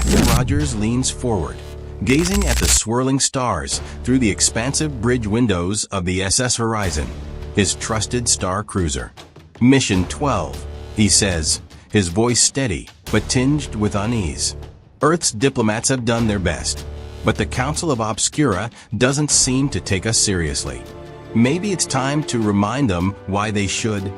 Captain Rogers leans forward, gazing at the swirling stars through the expansive bridge windows of the SS Horizon, his trusted star cruiser. Mission 12, he says, his voice steady but tinged with unease. Earth's diplomats have done their best, but the Council of Obscura doesn't seem to take us seriously. Maybe it's time to remind them why they should.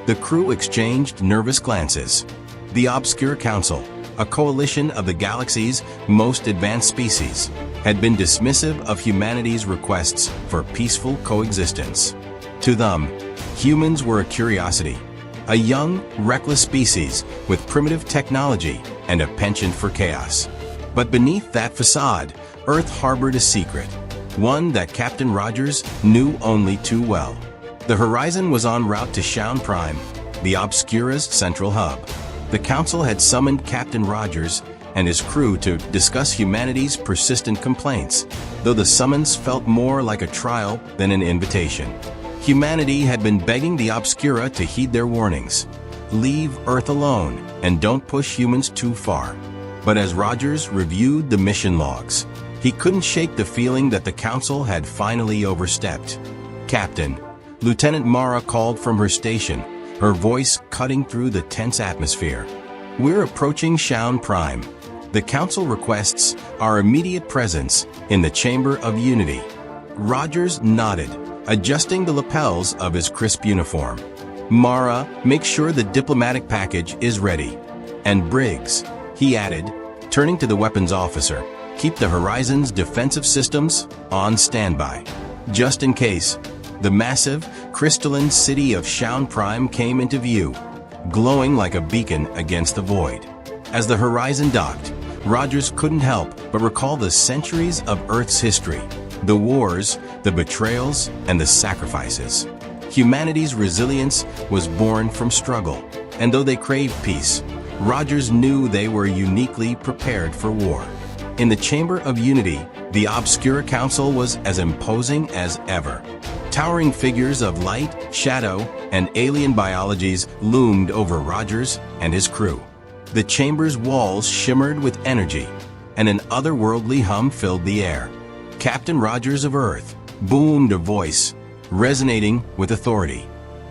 The crew exchanged nervous glances. The Obscura Council, a coalition of the galaxy's most advanced species, had been dismissive of humanity's requests for peaceful coexistence. To them, humans were a curiosity, a young, reckless species with primitive technology and a penchant for chaos. But beneath that facade, Earth harbored a secret, one that Captain Rogers knew only too well. The Horizon was en route to Shaun Prime, the Obscura's central hub. The Council had summoned Captain Rogers and his crew to discuss humanity's persistent complaints, though the summons felt more like a trial than an invitation. Humanity had been begging the Obscura to heed their warnings. Leave Earth alone and don't push humans too far. But as Rogers reviewed the mission logs, he couldn't shake the feeling that the Council had finally overstepped. "Captain," Lieutenant Mara called from her station, her voice cutting through the tense atmosphere. "We're approaching Shaun Prime. The Council requests our immediate presence in the Chamber of Unity." Rogers nodded, adjusting the lapels of his crisp uniform. "Mara, make sure the diplomatic package is ready. And Briggs," he added, turning to the weapons officer, "keep the Horizon's defensive systems on standby. Just in case." The massive, crystalline city of Shaun Prime came into view, glowing like a beacon against the void. As the Horizon docked, Rogers couldn't help but recall the centuries of Earth's history, the wars, the betrayals, and the sacrifices. Humanity's resilience was born from struggle, and though they craved peace, Rogers knew they were uniquely prepared for war. In the Chamber of Unity, the Obscura Council was as imposing as ever. Towering figures of light, shadow, and alien biologies loomed over Rogers and his crew. The chamber's walls shimmered with energy, and an otherworldly hum filled the air. "Captain Rogers of Earth," boomed a voice, resonating with authority.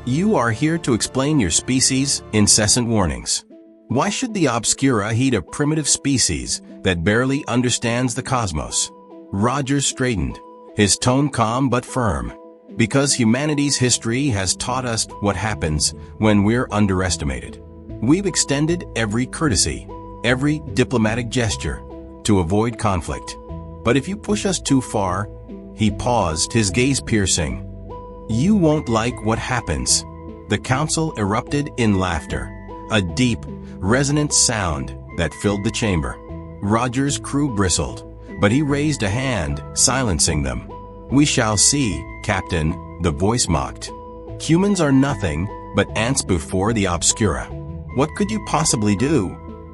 "You are here to explain your species' incessant warnings. Why should the Obscura heed a primitive species that barely understands the cosmos?" Rogers straightened, his tone calm but firm. "Because humanity's history has taught us what happens when we're underestimated. We've extended every courtesy, every diplomatic gesture, to avoid conflict. But if you push us too far," he paused, his gaze piercing, "you won't like what happens." The Council erupted in laughter, a deep, resonant sound that filled the chamber. Rogers' crew bristled, but he raised a hand, silencing them. "We shall see, Captain," the voice mocked. "Humans are nothing but ants before the Obscura. What could you possibly do?"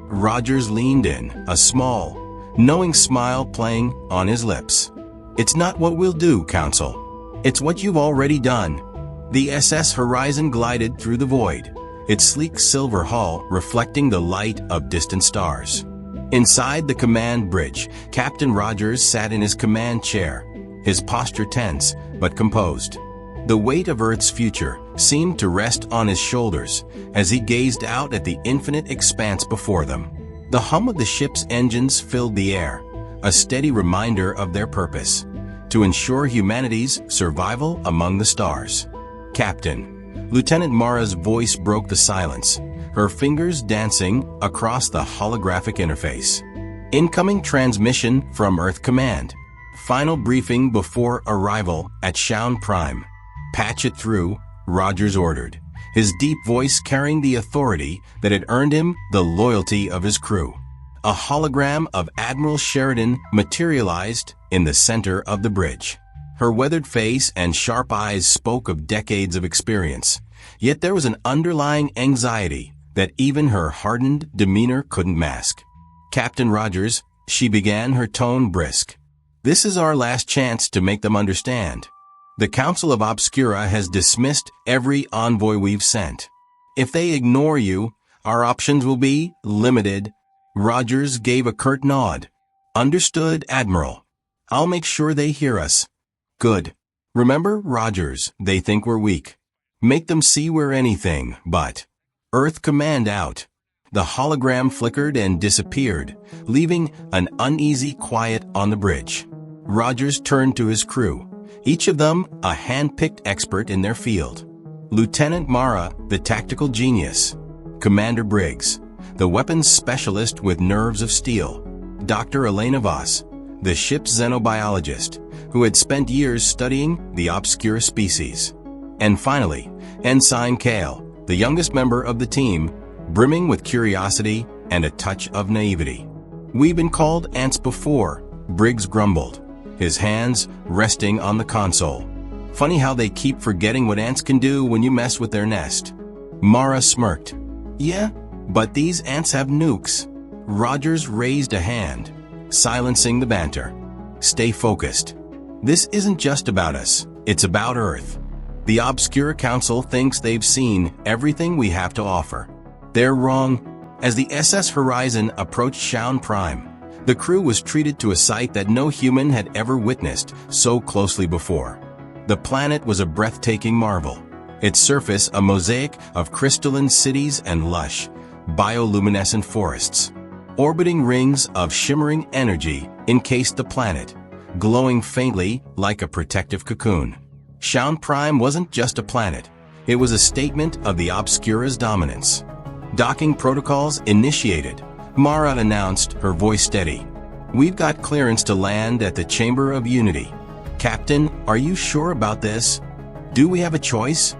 Rogers leaned in, a small, knowing smile playing on his lips. "It's not what we'll do, Council. It's what you've already done." The SS Horizon glided through the void, its sleek silver hull reflecting the light of distant stars. Inside the command bridge, Captain Rogers sat in his command chair, his posture tense but composed. The weight of Earth's future seemed to rest on his shoulders as he gazed out at the infinite expanse before them. The hum of the ship's engines filled the air, a steady reminder of their purpose: to ensure humanity's survival among the stars. "Captain," Lieutenant Mara's voice broke the silence, her fingers dancing across the holographic interface. "Incoming transmission from Earth Command. Final briefing before arrival at Shaun Prime." "Patch it through," Rogers ordered, his deep voice carrying the authority that had earned him the loyalty of his crew. A hologram of Admiral Sheridan materialized in the center of the bridge. Her weathered face and sharp eyes spoke of decades of experience, yet there was an underlying anxiety that even her hardened demeanor couldn't mask. "Captain Rogers," she began, her tone brisk, "this is our last chance to make them understand. The Council of Obscura has dismissed every envoy we've sent. If they ignore you, our options will be limited." Rogers gave a curt nod. Understood, Admiral. I'll make sure they hear us. Good. Remember, Rogers, they think we're weak. Make them see we're anything but. Earth command out. The hologram flickered and disappeared, leaving an uneasy quiet on the bridge. Rogers turned to his crew, each of them a hand-picked expert in their field. Lieutenant Mara, the tactical genius. Commander Briggs, the weapons specialist with nerves of steel. Dr. Elena Voss, the ship's xenobiologist, who had spent years studying the Obscura species. And finally, Ensign Kale, the youngest member of the team, brimming with curiosity and a touch of naivety. We've been called ants before, Briggs grumbled, his hands resting on the console. Funny how they keep forgetting what ants can do when you mess with their nest. Mara smirked. Yeah, but these ants have nukes. Rogers raised a hand, silencing the banter. Stay focused. This isn't just about us, it's about Earth. The Obscura Council thinks they've seen everything we have to offer. They're wrong. As the SS Horizon approached Shaun Prime, the crew was treated to a sight that no human had ever witnessed so closely before. The planet was a breathtaking marvel, its surface a mosaic of crystalline cities and lush, bioluminescent forests. Orbiting rings of shimmering energy encased the planet, glowing faintly like a protective cocoon. Shaun Prime wasn't just a planet, it was a statement of the Obscura's dominance. Docking protocols initiated, Mara announced, her voice steady. We've got clearance to land at the Chamber of Unity. Captain, are you sure about this? Do we have a choice?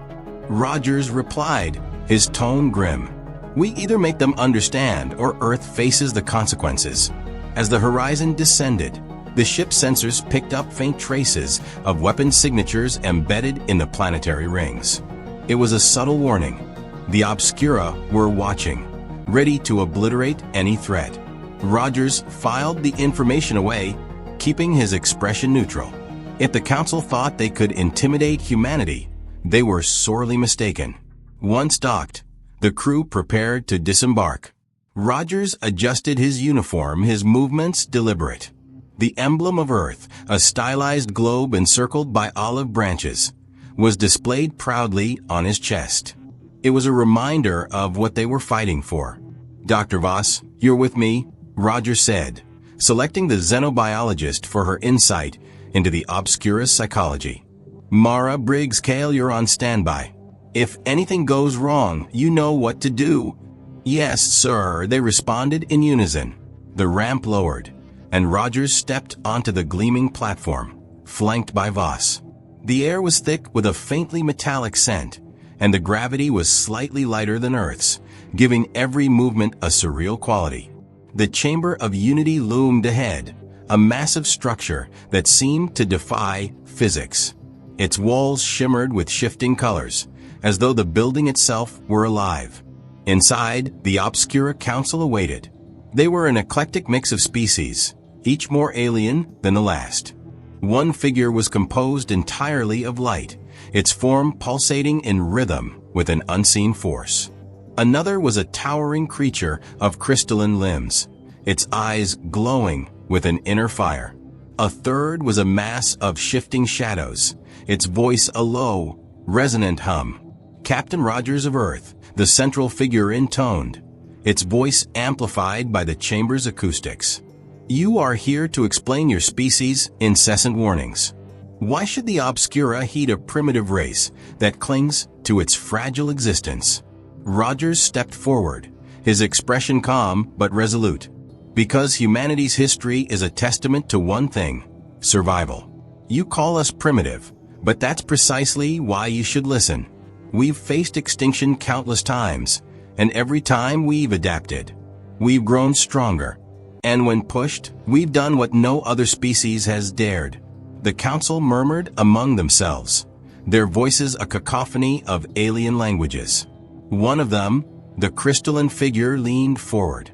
Rogers replied, his tone grim. We either make them understand or Earth faces the consequences. As the horizon descended, the ship's sensors picked up faint traces of weapon signatures embedded in the planetary rings. It was a subtle warning. The Obscura were watching, ready to obliterate any threat. Rogers filed the information away, keeping his expression neutral. If the Council thought they could intimidate humanity, they were sorely mistaken. Once docked, the crew prepared to disembark. Rogers adjusted his uniform, his movements deliberate. The emblem of Earth, a stylized globe encircled by olive branches, was displayed proudly on his chest. It was a reminder of what they were fighting for. Dr. Voss, you're with me, Rogers said, selecting the xenobiologist for her insight into the Obscura's psychology. Mara, Briggs, Kale, you're on standby. If anything goes wrong, you know what to do. Yes, sir, they responded in unison. The ramp lowered, and Rogers stepped onto the gleaming platform, flanked by Voss. The air was thick with a faintly metallic scent, and the gravity was slightly lighter than Earth's, giving every movement a surreal quality. The Chamber of Unity loomed ahead, a massive structure that seemed to defy physics. Its walls shimmered with shifting colors, as though the building itself were alive. Inside, the Obscura Council awaited. They were an eclectic mix of species, each more alien than the last. One figure was composed entirely of light, its form pulsating in rhythm with an unseen force. Another was a towering creature of crystalline limbs, its eyes glowing with an inner fire. A third was a mass of shifting shadows, its voice a low, resonant hum. Captain Rogers of Earth, the central figure intoned, its voice amplified by the chamber's acoustics. You are here to explain your species' incessant warnings. Why should the Obscura heed a primitive race that clings to its fragile existence? Rogers stepped forward, his expression calm but resolute. Because humanity's history is a testament to one thing: survival. You call us primitive, but that's precisely why you should listen. We've faced extinction countless times, and every time we've adapted. We've grown stronger. And when pushed, we've done what no other species has dared. The Council murmured among themselves, their voices a cacophony of alien languages. One of them, the crystalline figure, leaned forward.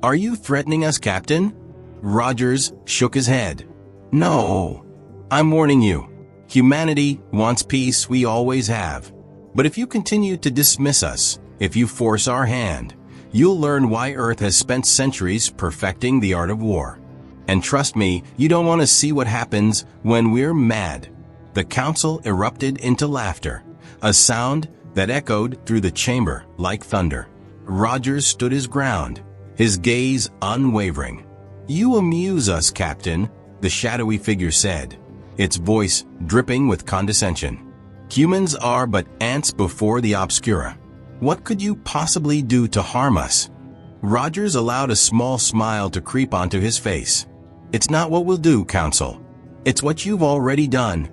Are you threatening us, Captain? Rogers shook his head. No. I'm warning you. Humanity wants peace, we always have. But if you continue to dismiss us, if you force our hand, you'll learn why Earth has spent centuries perfecting the art of war. And trust me, you don't want to see what happens when we're mad. The council erupted into laughter, a sound that echoed through the chamber like thunder. Rogers stood his ground, his gaze unwavering. "You amuse us, Captain," the shadowy figure said, its voice dripping with condescension. "Humans are but ants before the Obscura. What could you possibly do to harm us?" Rogers allowed a small smile to creep onto his face. "It's not what we'll do, Council. It's what you've already done."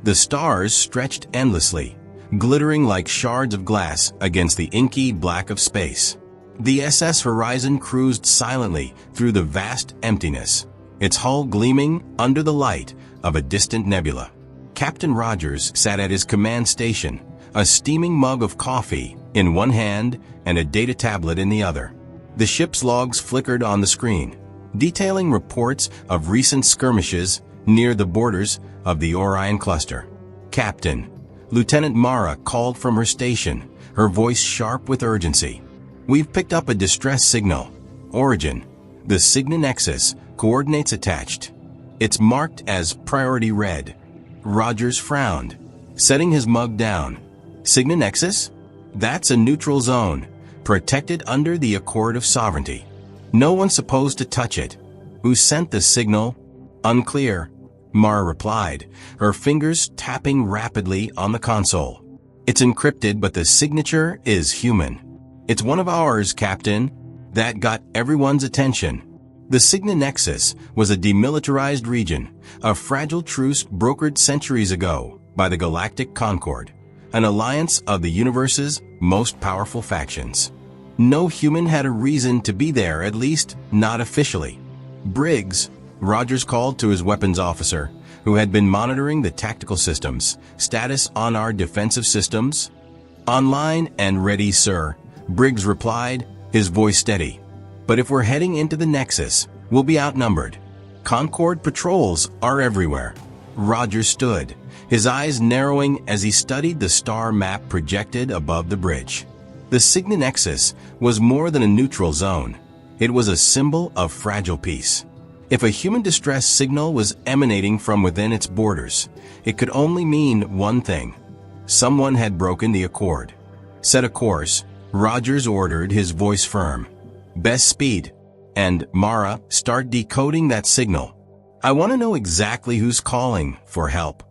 The stars stretched endlessly, glittering like shards of glass against the inky black of space. The SS Horizon cruised silently through the vast emptiness, its hull gleaming under the light of a distant nebula. Captain Rogers sat at his command station, a steaming mug of coffee in one hand and a data tablet in the other. The ship's logs flickered on the screen, detailing reports of recent skirmishes near the borders of the Orion cluster. "Captain," Lieutenant Mara called from her station, her voice sharp with urgency. "We've picked up a distress signal. Origin. The Cygna Nexus, coordinates attached. It's marked as priority red." Rogers frowned, setting his mug down. "Cygna Nexus? That's a neutral zone, protected under the Accord of Sovereignty. No one's supposed to touch it. Who sent the signal?" "Unclear," Mara replied, her fingers tapping rapidly on the console. "It's encrypted, but the signature is human. It's one of ours, Captain." That got everyone's attention. The Cygna Nexus was a demilitarized region, a fragile truce brokered centuries ago by the Galactic Concord, an alliance of the universe's most powerful factions. No human had a reason to be there, at least not officially. "Briggs," Rogers called to his weapons officer, who had been monitoring the tactical systems. "Status on our defensive systems?" "Online and ready, sir," Briggs replied, his voice steady. "But if we're heading into the Nexus, we'll be outnumbered. Concord patrols are everywhere." Rogers stood, his eyes narrowing as he studied the star map projected above the bridge. The Cygna Nexus was more than a neutral zone. It was a symbol of fragile peace. If a human distress signal was emanating from within its borders, it could only mean one thing. Someone had broken the accord. "Set a course," Rogers ordered, his voice firm. "Best speed. And, Mara, start decoding that signal. I want to know exactly who's calling for help."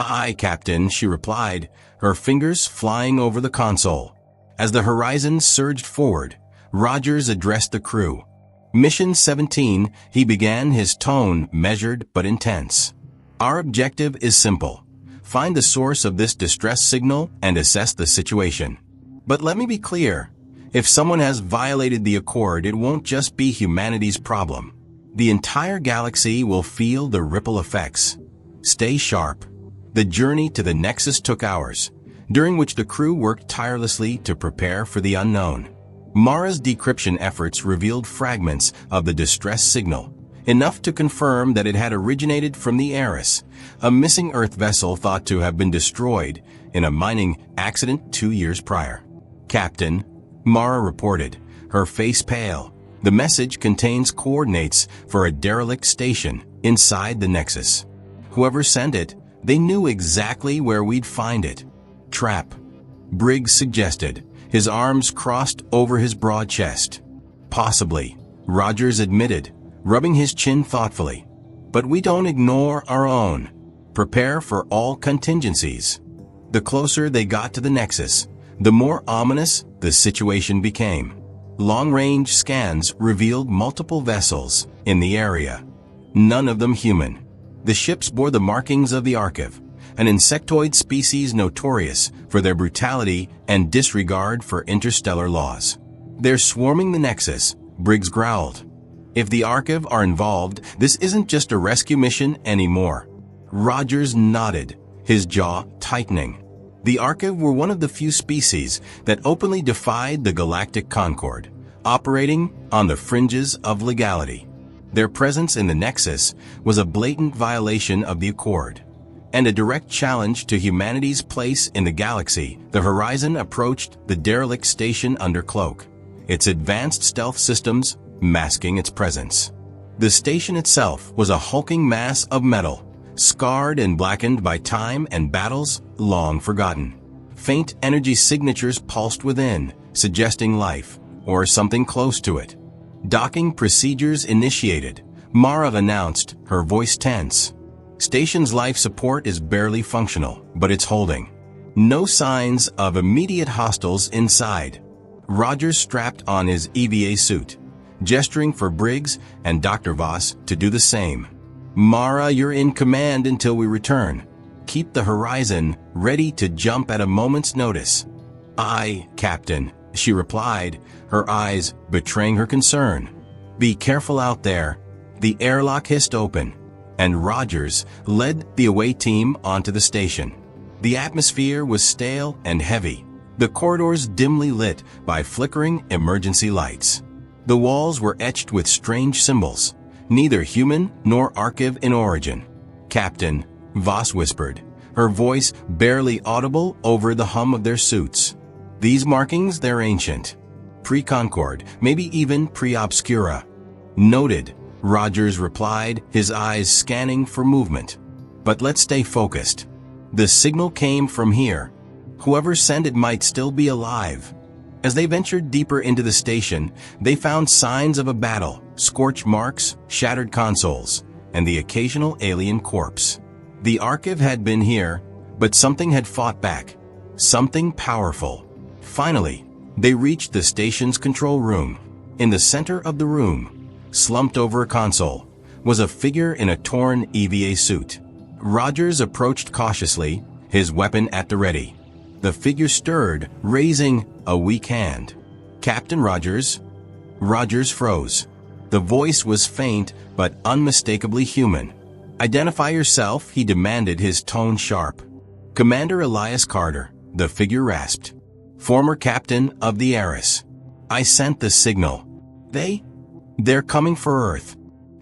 "Aye, Captain," she replied, her fingers flying over the console. As the Horizon surged forward, Rogers addressed the crew. "Mission 17, he began, his tone measured but intense. "Our objective is simple. Find the source of this distress signal and assess the situation. But let me be clear. If someone has violated the Accord, it won't just be humanity's problem. The entire galaxy will feel the ripple effects. Stay sharp." The journey to the Nexus took hours, during which the crew worked tirelessly to prepare for the unknown. Mara's decryption efforts revealed fragments of the distress signal, enough to confirm that it had originated from the Eris, a missing Earth vessel thought to have been destroyed in a mining accident 2 years prior. "Captain," Mara reported, her face pale, "the message contains coordinates for a derelict station inside the Nexus. Whoever sent it, they knew exactly where we'd find it." "Trap," Briggs suggested, his arms crossed over his broad chest. "Possibly," Rogers admitted, rubbing his chin thoughtfully. "But we don't ignore our own. Prepare for all contingencies." The closer they got to the Nexus, the more ominous the situation became. Long-range scans revealed multiple vessels in the area, none of them human. The ships bore the markings of the Arkiv, an insectoid species notorious for their brutality and disregard for interstellar laws. "They're swarming the Nexus," Briggs growled. "If the Arkiv are involved, this isn't just a rescue mission anymore." Rogers nodded, his jaw tightening. The Arkiv were one of the few species that openly defied the Galactic Concord, operating on the fringes of legality. Their presence in the Nexus was a blatant violation of the Accord, and a direct challenge to humanity's place in the galaxy. The Horizon approached the derelict station under cloak, its advanced stealth systems masking its presence. The station itself was a hulking mass of metal, scarred and blackened by time and battles long forgotten. Faint energy signatures pulsed within, suggesting life, or something close to it. Docking procedures initiated, Mara announced, her voice tense. Station's life support is barely functional, but it's holding. No signs of immediate hostiles inside. Rogers strapped on his EVA suit, gesturing for Briggs and Dr. Voss to do the same. Mara, you're in command until we return. Keep the horizon ready to jump at a moment's notice. Aye, Captain, she replied, her eyes betraying her concern. Be careful out there. The airlock hissed open, and Rogers led the away team onto the station. The atmosphere was stale and heavy, the corridors dimly lit by flickering emergency lights. The walls were etched with strange symbols, neither human nor Arkiv in origin. Captain, Voss whispered, her voice barely audible over the hum of their suits. These markings, they're ancient. Pre-Concord, maybe even pre-Obscura. Noted, Rogers replied, his eyes scanning for movement. But let's stay focused. The signal came from here. Whoever sent it might still be alive. As they ventured deeper into the station, they found signs of a battle, scorch marks, shattered consoles, and the occasional alien corpse. The Arkiv had been here, but something had fought back. Something powerful. Finally, they reached the station's control room. In the center of the room, slumped over a console, was a figure in a torn EVA suit. Rogers approached cautiously, his weapon at the ready. The figure stirred, raising a weak hand. Captain Rogers? Rogers froze. The voice was faint but unmistakably human. Identify yourself, he demanded, his tone sharp. Commander Elias Carter, the figure rasped. Former captain of the Eris. I sent the signal. They're coming for Earth.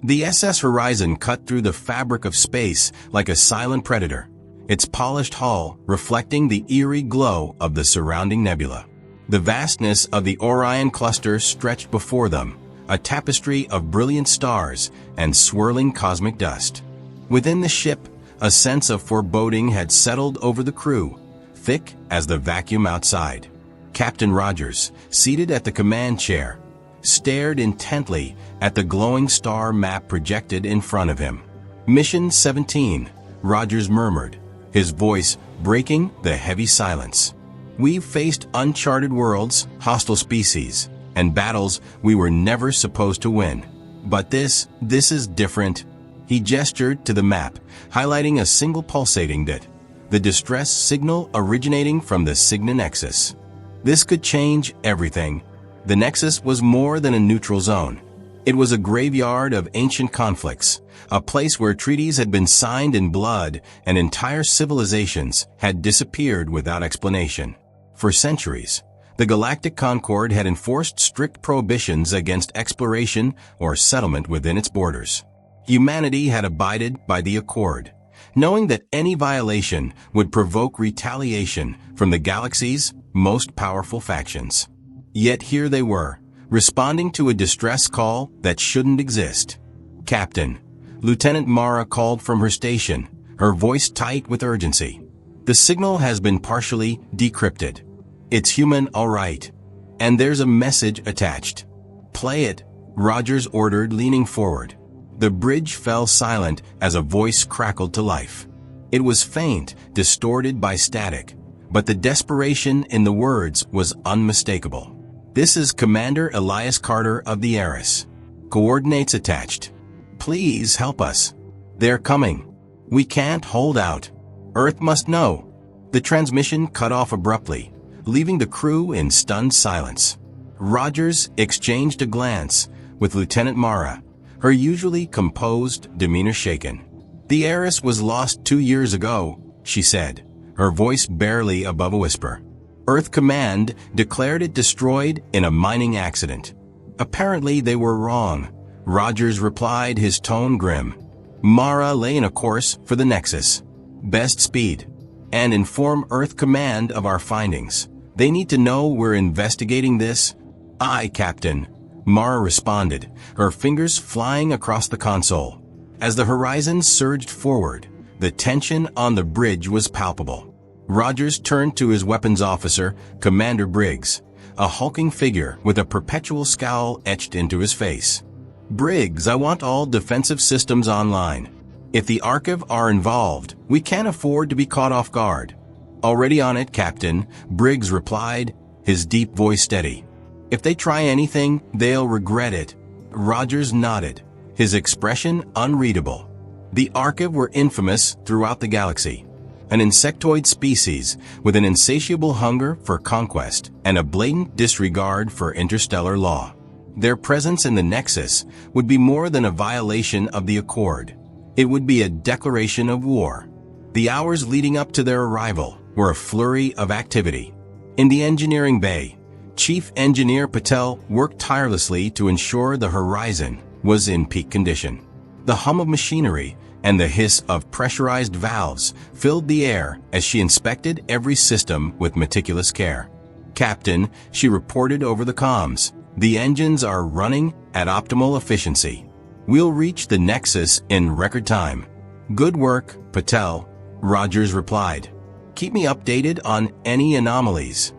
The SS Horizon cut through the fabric of space like a silent predator, its polished hull reflecting the eerie glow of the surrounding nebula. The vastness of the Orion cluster stretched before them, a tapestry of brilliant stars and swirling cosmic dust. Within the ship, a sense of foreboding had settled over the crew, thick as the vacuum outside. Captain Rogers, seated at the command chair, stared intently at the glowing star map projected in front of him. Mission 17, Rogers murmured, his voice breaking the heavy silence. We've faced uncharted worlds, hostile species, and battles we were never supposed to win. But this is different. He gestured to the map, highlighting a single pulsating bit, the distress signal originating from the Cygna Nexus. This could change everything. The Nexus was more than a neutral zone. It was a graveyard of ancient conflicts, a place where treaties had been signed in blood and entire civilizations had disappeared without explanation. For centuries, the Galactic Concord had enforced strict prohibitions against exploration or settlement within its borders. Humanity had abided by the accord, knowing that any violation would provoke retaliation from the galaxy's most powerful factions. Yet here they were, responding to a distress call that shouldn't exist. Captain, Lieutenant Mara called from her station, her voice tight with urgency. The signal has been partially decrypted. It's human, all right. And there's a message attached. Play it, Rogers ordered, leaning forward. The bridge fell silent as a voice crackled to life. It was faint, distorted by static, but the desperation in the words was unmistakable. This is Commander Elias Carter of the Eris. Coordinates attached. Please help us. They're coming. We can't hold out. Earth must know. The transmission cut off abruptly, leaving the crew in stunned silence. Rogers exchanged a glance with Lieutenant Mara, her usually composed demeanor shaken. The Eris was lost 2 years ago, she said, her voice barely above a whisper. Earth Command declared it destroyed in a mining accident. Apparently they were wrong, Rogers replied, his tone grim. Mara, lay in a course for the Nexus. Best speed. And inform Earth Command of our findings. They need to know we're investigating this. "Aye, Captain," Mara responded, her fingers flying across the console. As the horizon surged forward, the tension on the bridge was palpable. Rogers turned to his weapons officer, Commander Briggs, a hulking figure with a perpetual scowl etched into his face. "Briggs, I want all defensive systems online. If the Arkiv are involved, we can't afford to be caught off guard." "Already on it, Captain," Briggs replied, his deep voice steady. "If they try anything, they'll regret it." Rogers nodded, his expression unreadable. The Arkiv were infamous throughout the galaxy. An insectoid species with an insatiable hunger for conquest and a blatant disregard for interstellar law. Their presence in the Nexus would be more than a violation of the Accord. It would be a declaration of war. The hours leading up to their arrival were a flurry of activity. In the engineering bay, Chief Engineer Patel worked tirelessly to ensure the horizon was in peak condition. The hum of machinery and the hiss of pressurized valves filled the air as she inspected every system with meticulous care. "Captain," she reported over the comms, "the engines are running at optimal efficiency. We'll reach the Nexus in record time." "Good work, Patel," Rogers replied. "Keep me updated on any anomalies."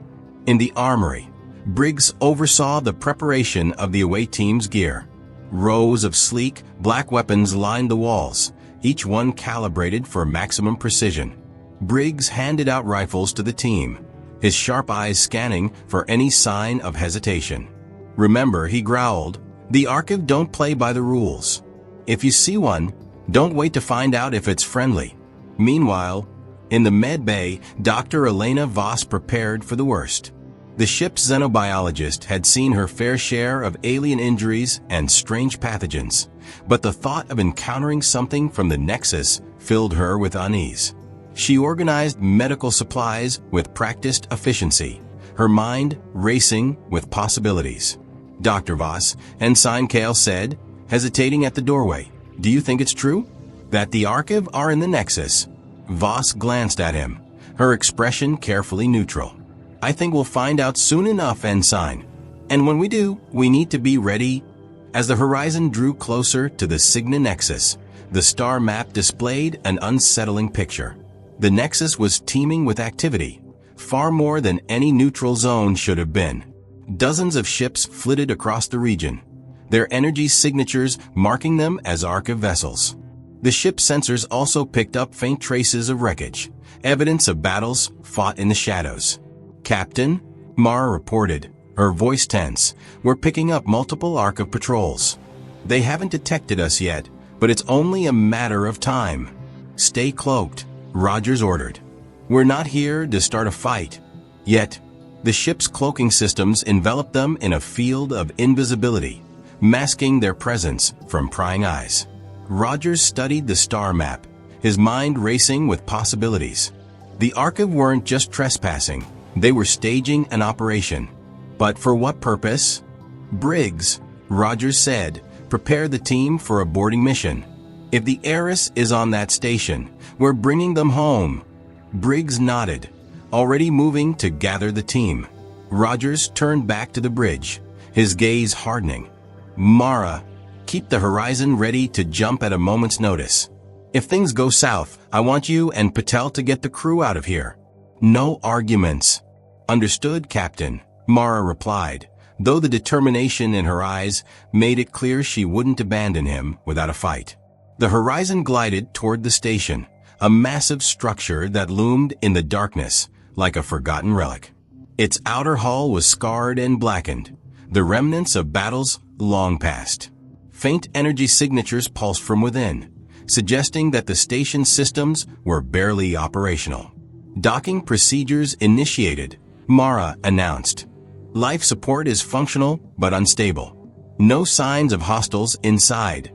In the armory, Briggs oversaw the preparation of the away team's gear. Rows of sleek, black weapons lined the walls, each one calibrated for maximum precision. Briggs handed out rifles to the team, his sharp eyes scanning for any sign of hesitation. "Remember," he growled, "the Arkiv don't play by the rules. If you see one, don't wait to find out if it's friendly." Meanwhile, in the med bay, Dr. Elena Voss prepared for the worst. The ship's xenobiologist had seen her fair share of alien injuries and strange pathogens, but the thought of encountering something from the Nexus filled her with unease. She organized medical supplies with practiced efficiency, her mind racing with possibilities. "Dr. Voss," Ensign Kale said, hesitating at the doorway, "do you think it's true that the Arkiv are in the Nexus?" Voss glanced at him, her expression carefully neutral. "I think we'll find out soon enough, Ensign. And when we do, we need to be ready." As the horizon drew closer to the Cygna Nexus, the star map displayed an unsettling picture. The Nexus was teeming with activity, far more than any neutral zone should have been. Dozens of ships flitted across the region, their energy signatures marking them as Arkiv vessels. The ship's sensors also picked up faint traces of wreckage, evidence of battles fought in the shadows. "Captain," Mara reported, her voice tense, "we're picking up multiple Arkiv patrols. They haven't detected us yet, but it's only a matter of time." "Stay cloaked," Rogers ordered. "We're not here to start a fight." Yet, the ship's cloaking systems enveloped them in a field of invisibility, masking their presence from prying eyes. Rogers studied the star map, his mind racing with possibilities. The Arkiv weren't just trespassing, they were staging an operation. But for what purpose? "Briggs," Rogers said, "prepare the team for a boarding mission. If the heiress is on that station, we're bringing them home." Briggs nodded, already moving to gather the team. Rogers turned back to the bridge, his gaze hardening. "Mara, keep the horizon ready to jump at a moment's notice. If things go south, I want you and Patel to get the crew out of here. No arguments." "Understood, Captain," Mara replied, though the determination in her eyes made it clear she wouldn't abandon him without a fight. The horizon glided toward the station, a massive structure that loomed in the darkness like a forgotten relic. Its outer hull was scarred and blackened, the remnants of battles long past. Faint energy signatures pulsed from within, suggesting that the station systems were barely operational. "Docking procedures initiated," Mara announced. "Life support is functional but unstable. No signs of hostiles inside."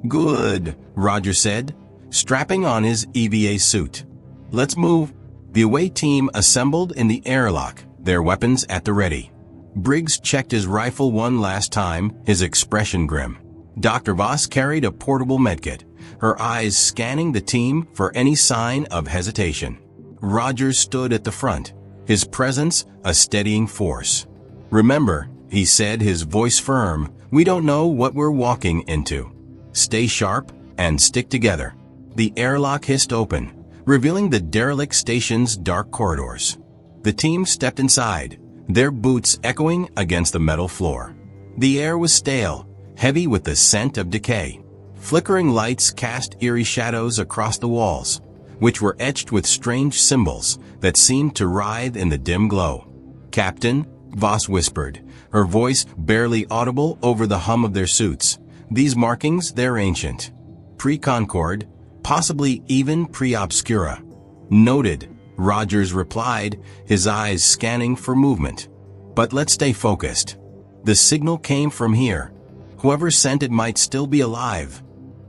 "Good," Roger said, strapping on his EVA suit. "Let's move." The away team assembled in the airlock, their weapons at the ready. Briggs checked his rifle one last time, his expression grim. Dr. Voss carried a portable medkit, her eyes scanning the team for any sign of hesitation. Rogers stood at the front, his presence a steadying force. "Remember, he said, his voice firm. "We don't know what we're walking into. Stay sharp and stick together." The airlock hissed open, revealing the derelict station's dark corridors. The team stepped inside, their boots echoing against the metal floor. The air was stale, heavy with the scent of decay. Flickering lights cast eerie shadows across the walls, which were etched with strange symbols that seemed to writhe in the dim glow. "Captain," Voss whispered, her voice barely audible over the hum of their suits. "These markings, they're ancient. Pre-Concord, possibly even pre-Obscura." "Noted," Rogers replied, his eyes scanning for movement. "But let's stay focused. The signal came from here. Whoever sent it might still be alive."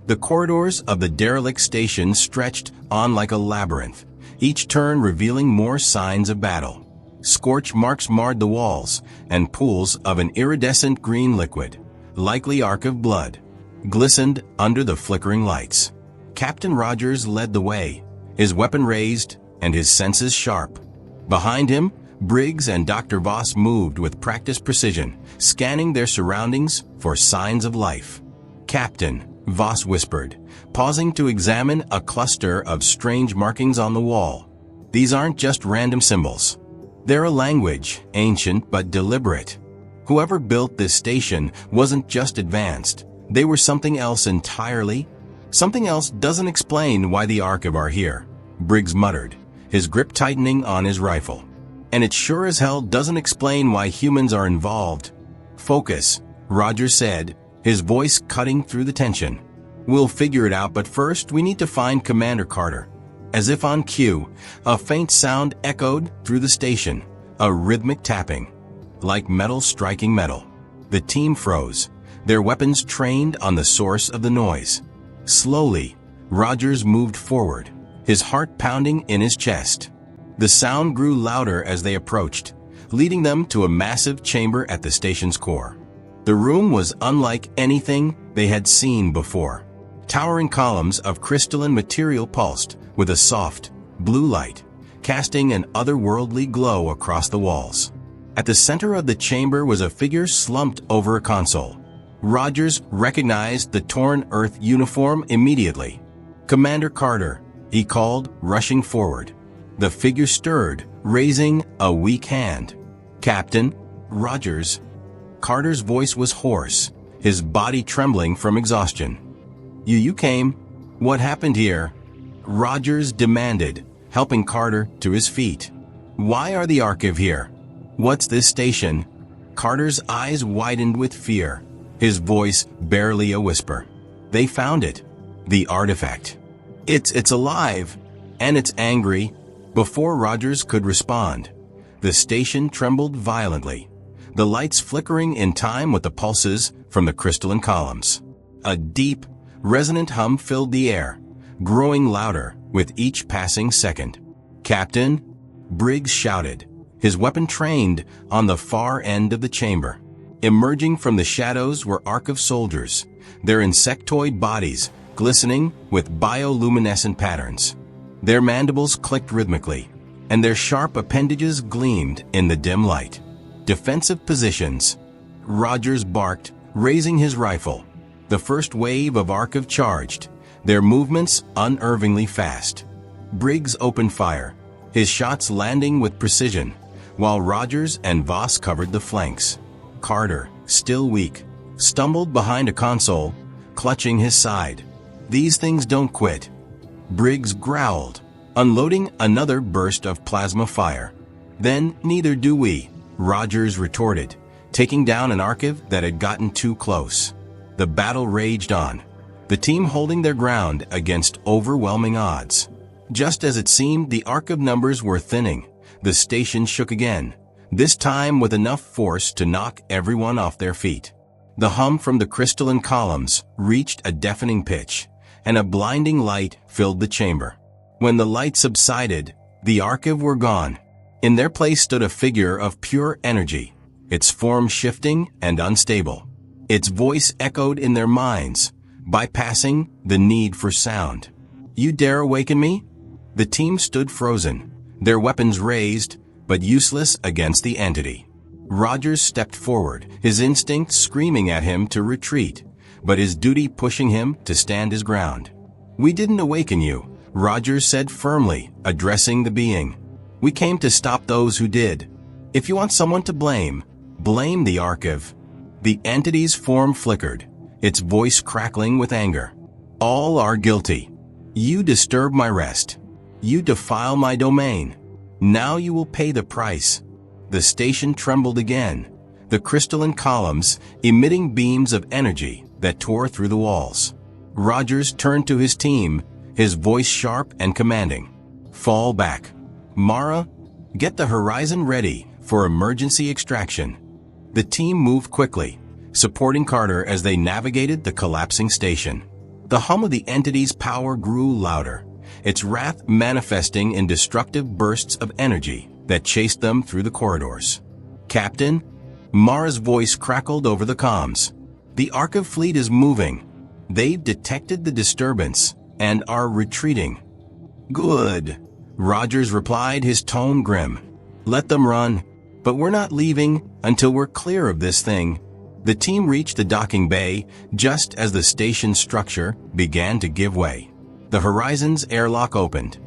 The corridors of the derelict station stretched on like a labyrinth, each turn revealing more signs of battle. Scorch marks marred the walls, and pools of an iridescent green liquid, likely Arkiv blood, glistened under the flickering lights. Captain Rogers led the way, his weapon raised and his senses sharp. Behind him, Briggs and Dr. Voss moved with practiced precision, scanning their surroundings for signs of life. "Captain," Voss whispered, pausing to examine a cluster of strange markings on the wall. "These aren't just random symbols. They're a language, ancient but deliberate. Whoever built this station wasn't just advanced. They were something else entirely. Something else doesn't explain why the Arkiv are here," Briggs muttered, his grip tightening on his rifle. "And it sure as hell doesn't explain why humans are involved." "Focus," Rogers said, his voice cutting through the tension. "We'll figure it out, but first we need to find Commander Carter." As if on cue, a faint sound echoed through the station, a rhythmic tapping, like metal striking metal. The team froze, their weapons trained on the source of the noise. Slowly, Rogers moved forward, his heart pounding in his chest. The sound grew louder as they approached, leading them to a massive chamber at the station's core. The room was unlike anything they had seen before. Towering columns of crystalline material pulsed with a soft, blue light, casting an otherworldly glow across the walls. At the center of the chamber was a figure slumped over a console. Rogers recognized the torn Earth uniform immediately. "Commander Carter," he called, rushing forward. The figure stirred, raising a weak hand. "Captain." "Rogers." Carter's voice was hoarse, his body trembling from exhaustion. You came? What happened here?" Rogers demanded, helping Carter to his feet. "Why are the Arkiv here? What's this station?" Carter's eyes widened with fear, his voice barely a whisper. "They found it. The artifact. It's alive. And it's angry." Before Rogers could respond, the station trembled violently, the lights flickering in time with the pulses from the crystalline columns. A deep, resonant hum filled the air, growing louder with each passing second. "Captain," Briggs shouted, his weapon trained on the far end of the chamber. Emerging from the shadows were Arkiv soldiers, their insectoid bodies glistening with bioluminescent patterns. Their mandibles clicked rhythmically, and their sharp appendages gleamed in the dim light. "Defensive positions," Rogers barked, raising his rifle. The first wave of Arkiv charged, their movements unnervingly fast. Briggs opened fire, his shots landing with precision, while Rogers and Voss covered the flanks. Carter, still weak, stumbled behind a console, clutching his side. "These things don't quit," Briggs growled, unloading another burst of plasma fire. "Then neither do we," Rogers retorted, taking down an Arkiv that had gotten too close. The battle raged on, the team holding their ground against overwhelming odds. Just as it seemed the Arkiv numbers were thinning, the station shook again, this time with enough force to knock everyone off their feet. The hum from the crystalline columns reached a deafening pitch, and a blinding light filled the chamber. When the light subsided, the Arkiv were gone. In their place stood a figure of pure energy, its form shifting and unstable. Its voice echoed in their minds, bypassing the need for sound. "You dare awaken me?" The team stood frozen, their weapons raised, but useless against the entity. Rogers stepped forward, his instinct screaming at him to retreat, but his duty pushing him to stand his ground. "We didn't awaken you," Rogers said firmly, addressing the being. "We came to stop those who did. If you want someone to blame, blame the Arkiv." The entity's form flickered, its voice crackling with anger. "All are guilty. You disturb my rest. You defile my domain. Now you will pay the price." The station trembled again, the crystalline columns emitting beams of energy that tore through the walls. Rogers turned to his team, his voice sharp and commanding. "Fall back. Mara, get the horizon ready for emergency extraction." The team moved quickly, supporting Carter as they navigated the collapsing station. The hum of the entity's power grew louder, its wrath manifesting in destructive bursts of energy that chased them through the corridors. "Captain," Mara's voice crackled over the comms. "The Arkiv fleet is moving. They've detected the disturbance and are retreating." "Good," Rogers replied, his tone grim. "Let them run, but we're not leaving until we're clear of this thing." The team reached the docking bay just as the station's structure began to give way. The Horizon's airlock opened,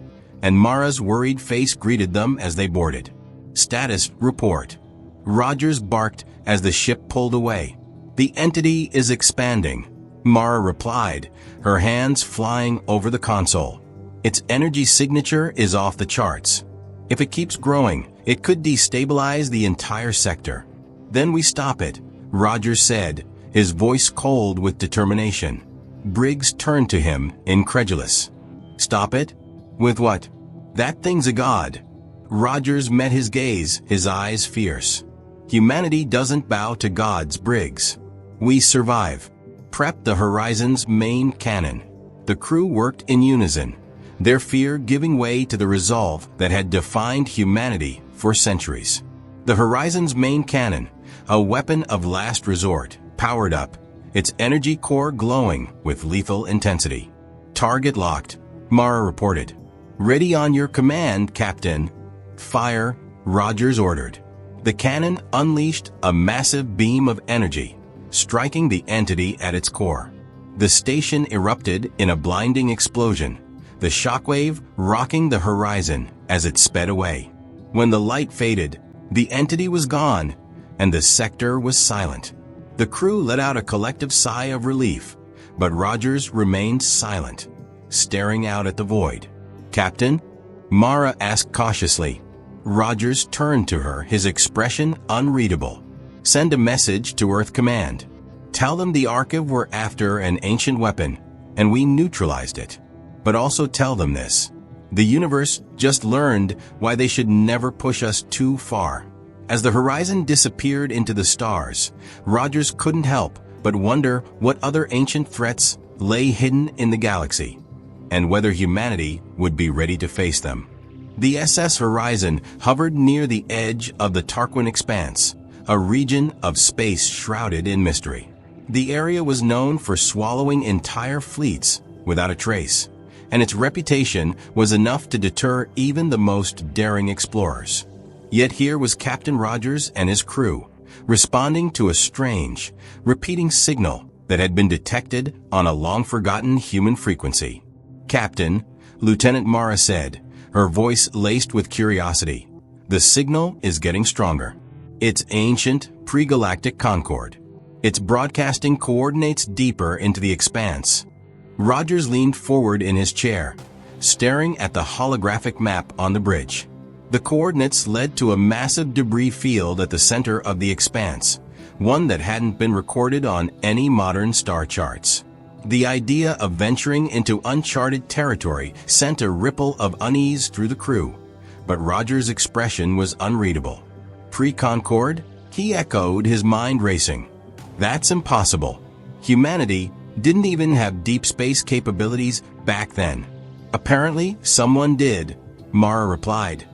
and Mara's worried face greeted them as they boarded. "Status report." Rogers barked as the ship pulled away. "The entity is expanding," Mara replied, her hands flying over the console. "Its energy signature is off the charts. If it keeps growing, it could destabilize the entire sector. Then we stop it," Rogers said, his voice cold with determination. Briggs turned to him, incredulous. "Stop it? With what? That thing's a god." Rogers met his gaze, his eyes fierce. "Humanity doesn't bow to gods, Briggs. We survive." Prep the Horizon's main cannon. The crew worked in unison, their fear giving way to the resolve that had defined humanity for centuries. The Horizon's main cannon, a weapon of last resort, powered up, its energy core glowing with lethal intensity. "Target locked," Mara reported. "Ready on your command, Captain." "Fire," Rogers ordered. The cannon unleashed a massive beam of energy, striking the entity at its core. The station erupted in a blinding explosion, the shockwave rocking the Horizon as it sped away. When the light faded, the entity was gone, and the sector was silent. The crew let out a collective sigh of relief, but Rogers remained silent, staring out at the void. "Captain?" Mara asked cautiously. Rogers turned to her, his expression unreadable. "Send a message to Earth Command. Tell them the Arkiv were after an ancient weapon, and we neutralized it. But also tell them this. The universe just learned why they should never push us too far." As the Horizon disappeared into the stars, Rogers couldn't help but wonder what other ancient threats lay hidden in the galaxy, and whether humanity would be ready to face them. The SS Horizon hovered near the edge of the Tarquin Expanse, a region of space shrouded in mystery. The area was known for swallowing entire fleets without a trace, and its reputation was enough to deter even the most daring explorers. Yet here was Captain Rogers and his crew, responding to a strange, repeating signal that had been detected on a long-forgotten human frequency. "Captain," Lieutenant Mara said, her voice laced with curiosity, "the signal is getting stronger. It's ancient, pre-galactic concord. It's broadcasting coordinates deeper into the expanse." Rogers leaned forward in his chair, staring at the holographic map on the bridge. The coordinates led to a massive debris field at the center of the expanse, one that hadn't been recorded on any modern star charts. The idea of venturing into uncharted territory sent a ripple of unease through the crew, but Rogers' expression was unreadable. "Pre-Concord?" He echoed, his mind racing. "That's impossible. Humanity didn't even have deep space capabilities back then." "Apparently, someone did," Mara replied.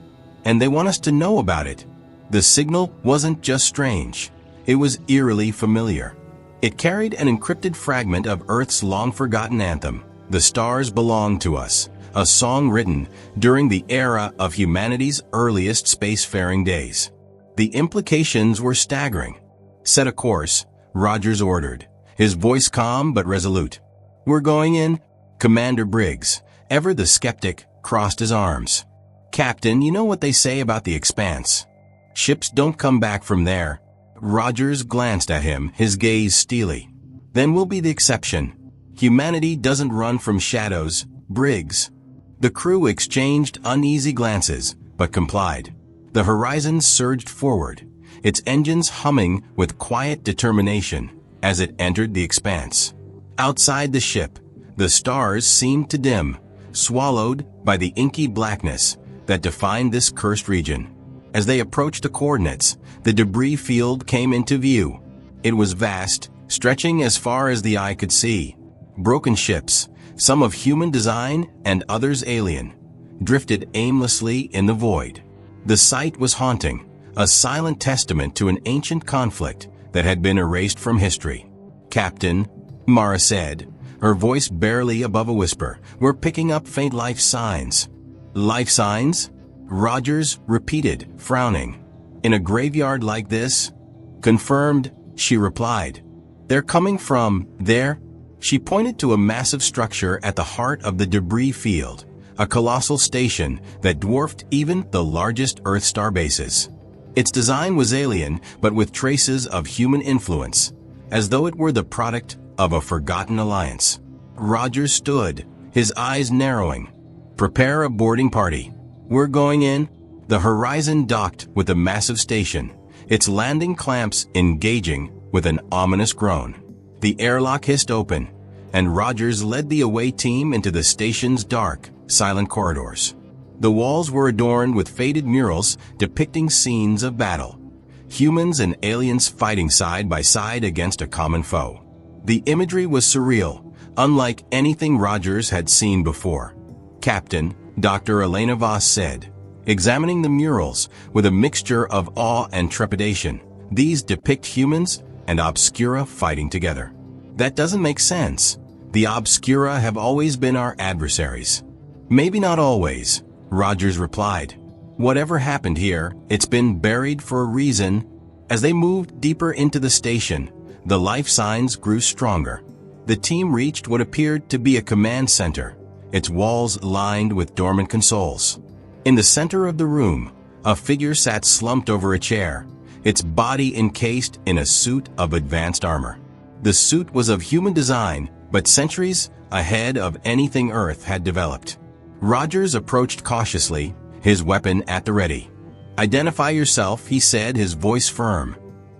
"And they want us to know about it." The signal wasn't just strange. It was eerily familiar. It carried an encrypted fragment of Earth's long-forgotten anthem, "The Stars Belong to Us," a song written during the era of humanity's earliest spacefaring days. The implications were staggering. "Set a course," Rogers ordered, his voice calm but resolute. "We're going in?" Commander Briggs, ever the skeptic, crossed his arms. "Captain, you know what they say about the expanse. Ships don't come back from there." Rogers glanced at him, his gaze steely. "Then we'll be the exception. Humanity doesn't run from shadows, Briggs." The crew exchanged uneasy glances, but complied. The horizon surged forward, its engines humming with quiet determination as it entered the expanse. Outside the ship, the stars seemed to dim, swallowed by the inky blackness that defined this cursed region. As they approached the coordinates, the debris field came into view. It was vast, stretching as far as the eye could see. Broken ships, some of human design and others alien, drifted aimlessly in the void. The sight was haunting, a silent testament to an ancient conflict that had been erased from history. "Captain," Mara said, her voice barely above a whisper, "we're picking up faint life signs." "Life signs?" Rogers repeated, frowning. "In a graveyard like this?" "Confirmed," she replied. "They're coming from there." She pointed to a massive structure at the heart of the debris field, a colossal station that dwarfed even the largest Earth star bases. Its design was alien, but with traces of human influence, as though it were the product of a forgotten alliance. Rogers stood, his eyes narrowing. "Prepare a boarding party. We're going in." The horizon docked with the massive station, its landing clamps engaging with an ominous groan. The airlock hissed open, and Rogers led the away team into the station's dark, silent corridors. The walls were adorned with faded murals depicting scenes of battle. Humans and aliens fighting side by side against a common foe. The imagery was surreal, unlike anything Rogers had seen before. "Captain," Dr. Elena Voss said, examining the murals with a mixture of awe and trepidation, "these depict humans and Obscura fighting together. That doesn't make sense. The Obscura have always been our adversaries." "Maybe not always," Rogers replied. "Whatever happened here, it's been buried for a reason." As they moved deeper into the station, the life signs grew stronger. The team reached what appeared to be a command center, its walls lined with dormant consoles. In the center of the room, a figure sat slumped over a chair, its body encased in a suit of advanced armor. The suit was of human design, but centuries ahead of anything Earth had developed. Rogers approached cautiously, his weapon at the ready. "Identify yourself," he said, his voice firm.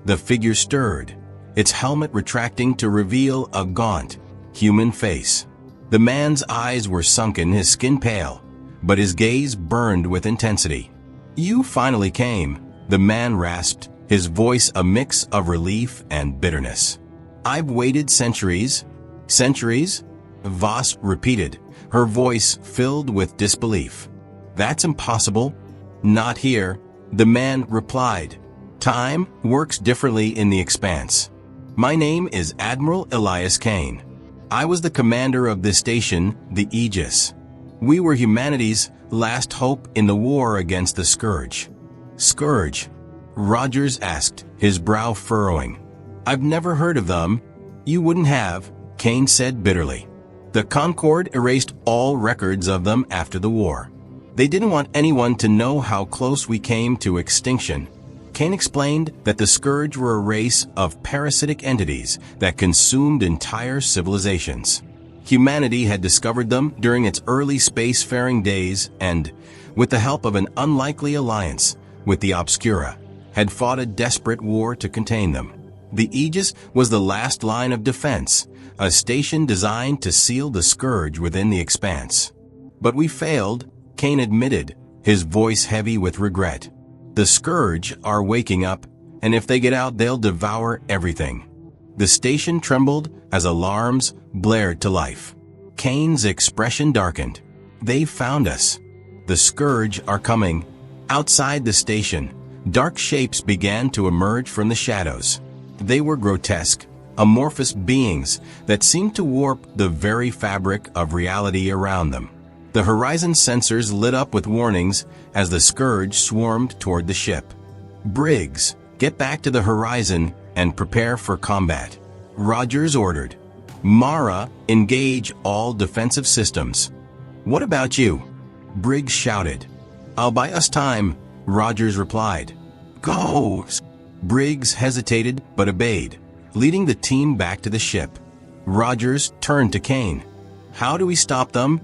The figure stirred, its helmet retracting to reveal a gaunt, human face. The man's eyes were sunken, his skin pale, but his gaze burned with intensity. "You finally came," the man rasped, his voice a mix of relief and bitterness. "I've waited centuries." "Centuries?" Voss repeated, her voice filled with disbelief. "That's impossible." "Not here," the man replied. "Time works differently in the expanse. My name is Admiral Elias Kane. I was the commander of this station, the Aegis. We were humanity's last hope in the war against the Scourge." "Scourge?" Rogers asked, his brow furrowing. "I've never heard of them." "You wouldn't have," Kane said bitterly. "The Concord erased all records of them after the war. They didn't want anyone to know how close we came to extinction." Kane explained that the Scourge were a race of parasitic entities that consumed entire civilizations. Humanity had discovered them during its early spacefaring days and, with the help of an unlikely alliance with the Obscura, had fought a desperate war to contain them. The Aegis was the last line of defense, a station designed to seal the Scourge within the expanse. "But we failed," Kane admitted, his voice heavy with regret. "The Scourge are waking up, and if they get out, they'll devour everything." The station trembled as alarms blared to life. Kane's expression darkened. "They've found us. The Scourge are coming." Outside the station, dark shapes began to emerge from the shadows. They were grotesque, amorphous beings that seemed to warp the very fabric of reality around them. The horizon sensors lit up with warnings as the Scourge swarmed toward the ship. Briggs, get back to the horizon and prepare for combat. Rogers ordered. Mara, engage all defensive systems. What about you? Briggs shouted. I'll buy us time, Rogers replied. Go! Briggs hesitated but obeyed, leading the team back to the ship. Rogers turned to Kane. How do we stop them?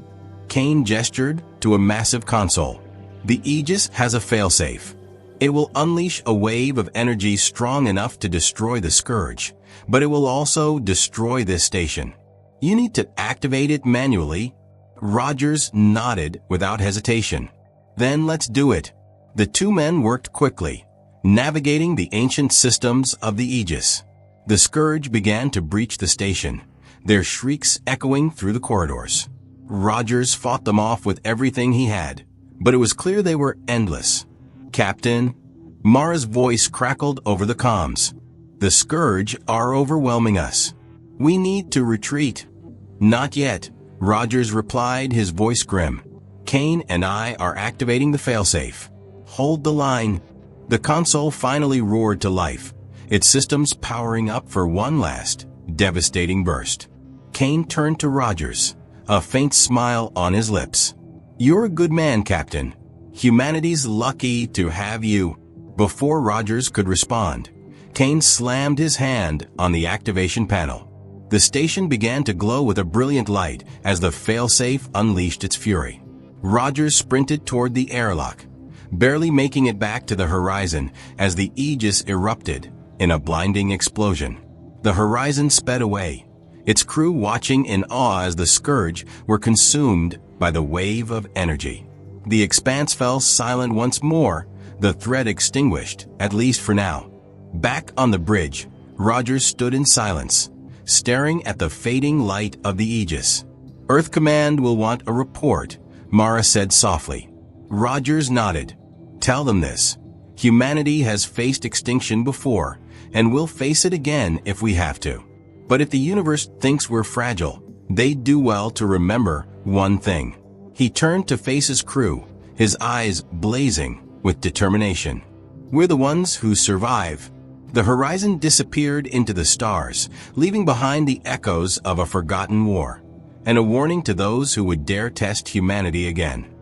Kane gestured to a massive console. The Aegis has a failsafe. It will unleash a wave of energy strong enough to destroy the Scourge, but it will also destroy this station. You need to activate it manually. Rogers nodded without hesitation. Then let's do it. The two men worked quickly, navigating the ancient systems of the Aegis. The Scourge began to breach the station, their shrieks echoing through the corridors. Rogers fought them off with everything he had, but it was clear they were endless. Captain, Mara's voice crackled over the comms. The Scourge are overwhelming us. We need to retreat. Not yet, Rogers replied, his voice grim. Kane and I are activating the failsafe. Hold the line. The console finally roared to life, its systems powering up for one last, devastating burst. Kane turned to Rogers, a faint smile on his lips. You're a good man, Captain. Humanity's lucky to have you. Before Rogers could respond, Kane slammed his hand on the activation panel. The station began to glow with a brilliant light as the failsafe unleashed its fury. Rogers sprinted toward the airlock, barely making it back to the horizon as the Aegis erupted in a blinding explosion. The horizon sped away, its crew watching in awe as the Scourge were consumed by the wave of energy. The expanse fell silent once more, the threat extinguished, at least for now. Back on the bridge, Rogers stood in silence, staring at the fading light of the Aegis. Earth Command will want a report, Mara said softly. Rogers nodded. Tell them this. Humanity has faced extinction before, and will face it again if we have to. But if the universe thinks we're fragile, they'd do well to remember one thing. He turned to face his crew, his eyes blazing with determination. We're the ones who survive. The horizon disappeared into the stars, leaving behind the echoes of a forgotten war, and a warning to those who would dare test humanity again.